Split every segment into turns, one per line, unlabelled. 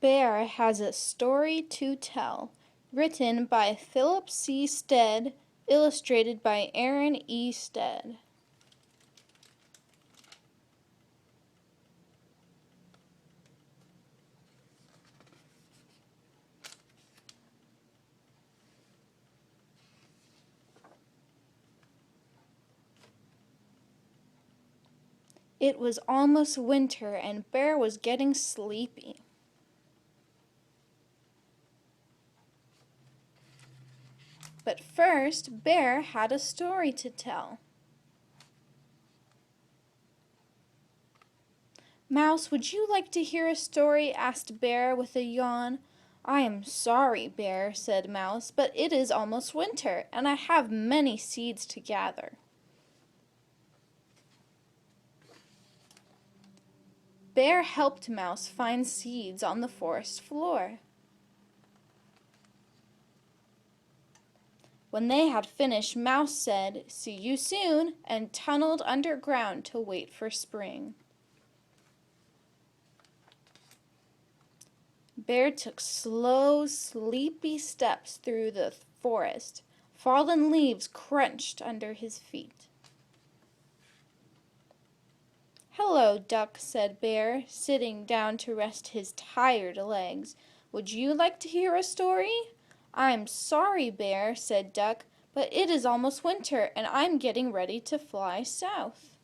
Bear has a story to tell. Written by Philip C. Stead, illustrated by Aaron E. Stead. It was almost winter and Bear was getting sleepy. But first, Bear had a story to tell. "Mouse, would you like to hear a story?" asked Bear with a yawn. "I am sorry, Bear," said Mouse, "but it is almost winter, and I have many seeds to gather." Bear helped Mouse find seeds on the forest floor. When they had finished, Mouse said, "See you soon," and tunneled underground to wait for spring. Bear took slow, sleepy steps through the forest. Fallen leaves crunched under his feet. "Hello, Duck," said Bear, sitting down to rest his tired legs. "Would you like to hear a story?" "I'm sorry, Bear," said Duck, "but it is almost winter, and I'm getting ready to fly south."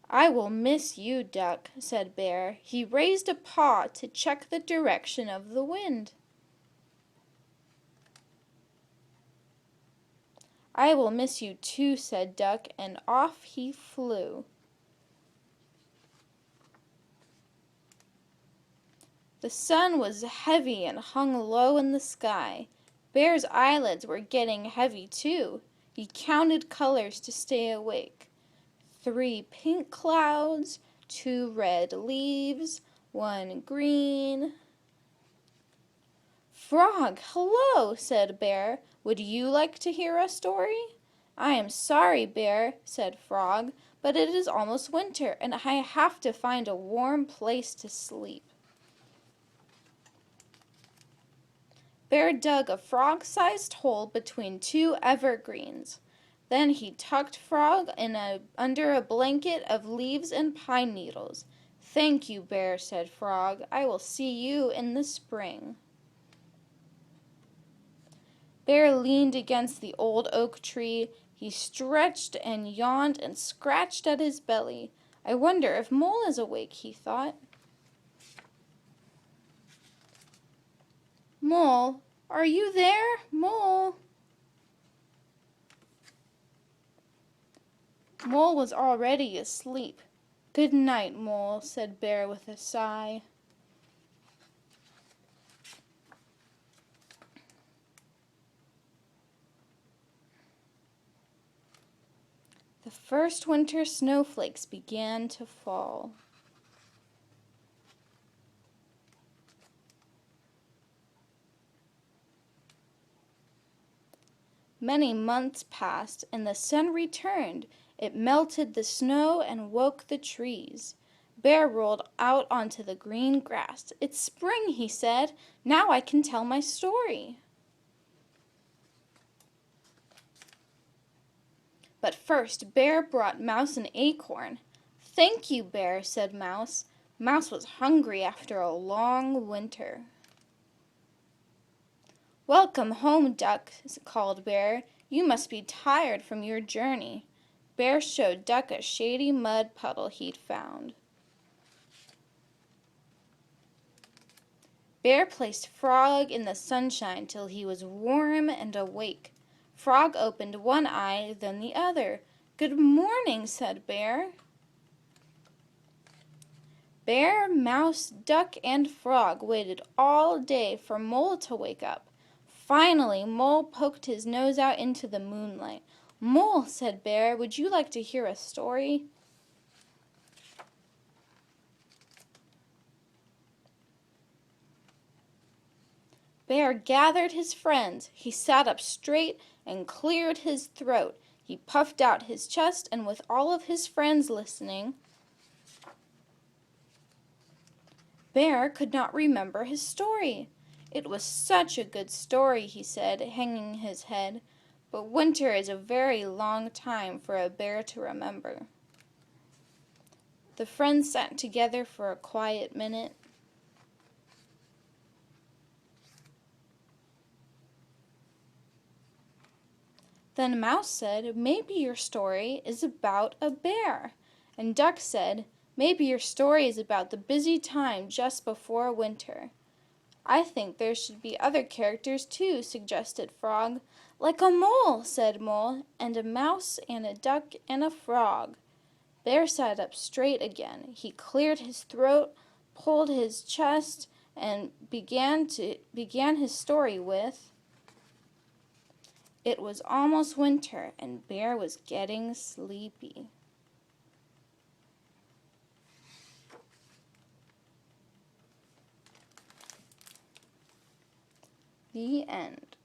"I will miss you, Duck," said Bear. He raised a paw to check the direction of the wind. "I will miss you too," said Duck, and off he flew. The sun was heavy and hung low in the sky. Bear's eyelids were getting heavy too. He counted colors to stay awake. 3 pink clouds, 2 red leaves, 1 green. "Frog, hello," said Bear. "Would you like to hear a story?" "I am sorry, Bear," said Frog, "but it is almost winter, and I have to find a warm place to sleep." Bear dug a frog-sized hole between 2 evergreens. Then he tucked Frog under a blanket of leaves and pine needles. "Thank you, Bear," said Frog. "I will see you in the spring." Bear leaned against the old oak tree. He stretched and yawned and scratched at his belly. "I wonder if Mole is awake," he thought. "Mole, are you there? Mole?" Mole was already asleep. "Good night, Mole," said Bear with a sigh. The first winter snowflakes began to fall. Many months passed, and the sun returned. It melted the snow and woke the trees. Bear rolled out onto the green grass. "It's spring," he said. "Now I can tell my story." But first Bear brought Mouse an acorn. "Thank you, Bear," said Mouse. Mouse was hungry after a long winter. "Welcome home, Duck," called Bear. "You must be tired from your journey." Bear showed Duck a shady mud puddle he'd found. Bear placed Frog in the sunshine till he was warm and awake. Frog opened one eye, then the other. "Good morning," said Bear. Bear, Mouse, Duck, and Frog waited all day for Mole to wake up. Finally, Mole poked his nose out into the moonlight. "Mole," said Bear, "would you like to hear a story?" Bear gathered his friends. He sat up straight and cleared his throat. He puffed out his chest, and with all of his friends listening, Bear could not remember his story. It was such a good story, he said, hanging his head, but winter is a very long time for a bear to remember. The friends sat together for a quiet minute. Then Mouse said, "Maybe your story is about a bear." And Duck said, "Maybe your story is about the busy time just before winter." "I think there should be other characters too," suggested Frog. "Like a mole," said Mole, "and a mouse and a duck and a frog." Bear sat up straight again. He cleared his throat, pulled his chest, and began his story with, "It was almost winter, and Bear was getting sleepy." The end.